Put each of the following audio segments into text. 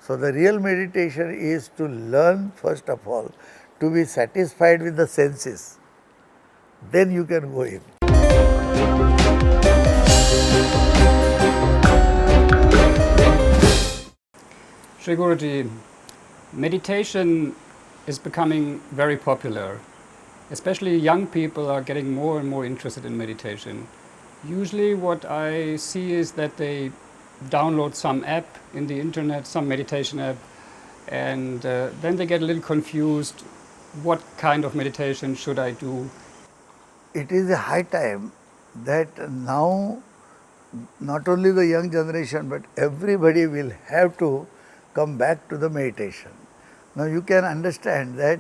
So the real meditation is to learn first of all to be satisfied with the senses. Then you can go in. Shri Guruji, meditation is becoming very popular. Especially young people are getting more and more interested in meditation. Usually what I see is that they download some app in the internet, some meditation app, and then they get a little confused. What kind of meditation should I do? It is a high time that now not only the young generation but everybody will have to come back to the meditation. Now you can understand that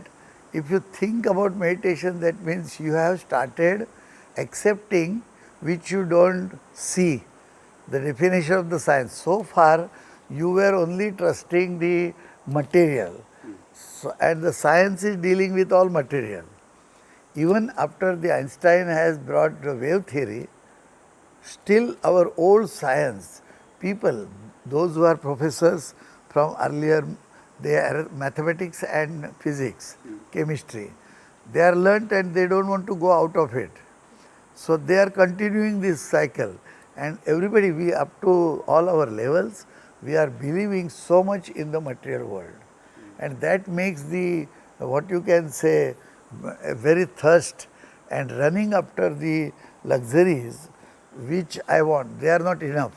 if you think about meditation, that means you have started accepting which you don't see, the definition of the science. So far you were only trusting the material, and the science is dealing with all material. Even after the Einstein has brought the wave theory, still our old science people, those who are professors from earlier, they are mathematics and physics, chemistry, they are learnt and they don't want to go out of it. So they are continuing this cycle, and everybody, we up to all our levels, we are believing so much in the material world, and that makes the, what you can say, a very thirst and running after the luxuries which I want. They are not enough,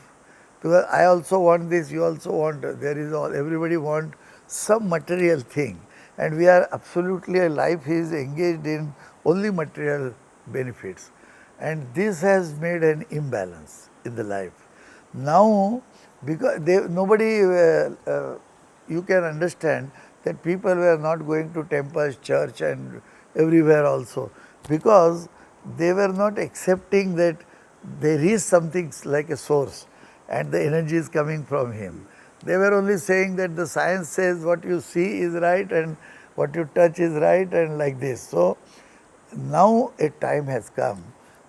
because I also want this, you also want, there is all, everybody want some material thing, and we are absolutely, life is engaged in only material benefits, and this has made an imbalance in the life. Now, because nobody, you can understand that people were not going to temples, church and everywhere also, because they were not accepting that there is something like a source and the energy is coming from him. They were only saying that the science says what you see is right and what you touch is right, and like this. So now a time has come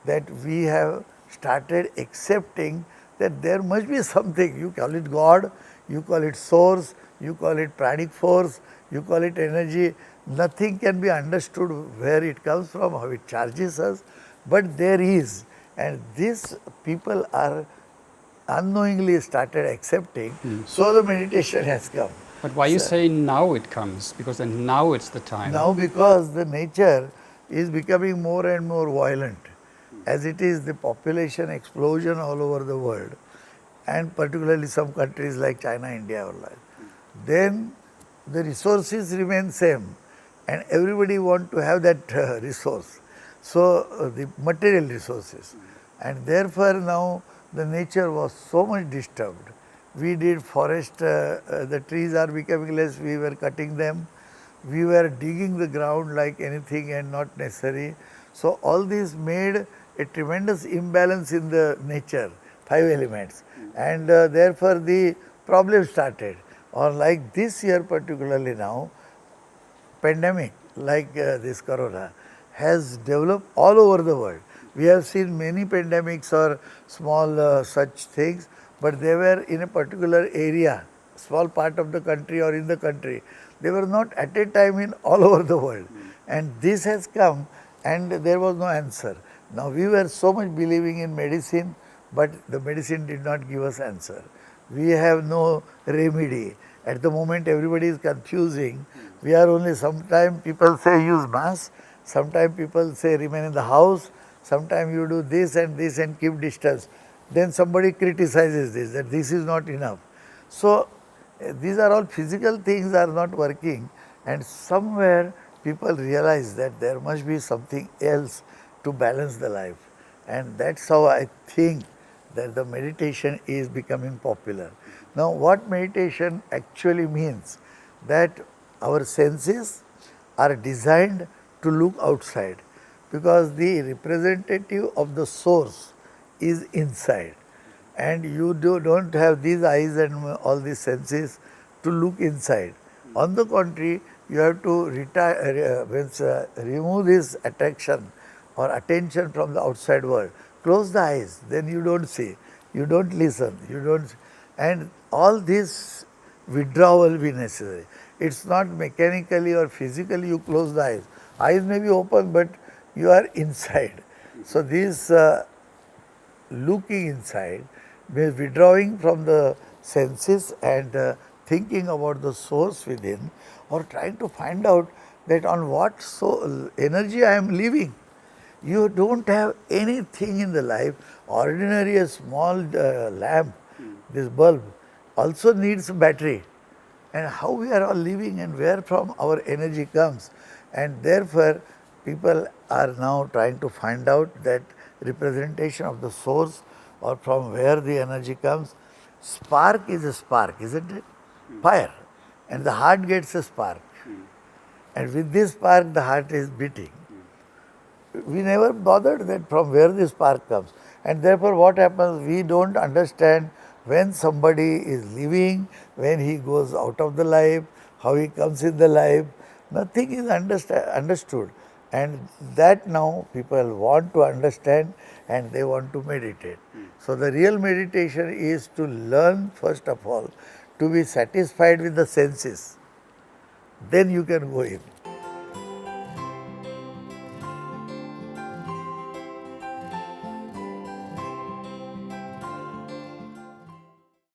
that we have started accepting that there must be something. You call it God, you call it source, you call it pranic force, you call it energy. Nothing can be understood where it comes from, how it charges us, but there is. And these people are unknowingly started accepting, so the meditation has come. But why you say now it comes? Because then now it's the time. Now because the nature is becoming more and more violent, as it is the population explosion all over the world, and particularly some countries like China, India or like, then the resources remain same, and everybody want to have that resource. So the material resources, and therefore now the nature was so much disturbed. We did forest, the trees are becoming less, we were cutting them, we were digging the ground like anything and not necessary. So all this made a tremendous imbalance in the nature, five elements, and therefore the problem started. Or like this year particularly now, pandemic like this corona has developed all over the world. We have seen many pandemics or small such things, but they were in a particular area, small part of the country or in the country. They were not at a time in all over the world. And this has come and there was no answer. Now we were so much believing in medicine, but the medicine did not give us answer. We have no remedy. At the moment everybody is confusing. We are only, sometimes people say use mask, sometimes people say remain in the house, sometimes you do this and keep distance. Then somebody criticizes this, that this is not enough. So these are all physical things are not working, and somewhere people realize that there must be something else to balance the life. And that's how I think that the meditation is becoming popular. Now what meditation actually means, that our senses are designed to look outside, because the representative of the source is inside, and you don't have these eyes and all these senses to look inside. On the contrary, you have to remove this attraction or attention from the outside world. Close the eyes, then you don't see, you don't listen, you don't, and all this withdrawal will be necessary. It's not mechanically or physically you close the eyes. Eyes may be open, but you are inside. So this looking inside means withdrawing from the senses and thinking about the source within, or trying to find out that on what energy I am living. You don't have anything in the life. Ordinary a small lamp, this bulb, also needs a battery. And how we are all living and where from our energy comes. And therefore, people are now trying to find out that representation of the source or from where the energy comes. Spark is a spark, isn't it? Fire. And the heart gets a spark. And with this spark, the heart is beating. We never bothered that from where this spark comes. And therefore what happens, we don't understand when somebody is living, when he goes out of the life, how he comes in the life. Nothing is understood. And that now people want to understand and they want to meditate. So the real meditation is to learn first of all to be satisfied with the senses. Then you can go in.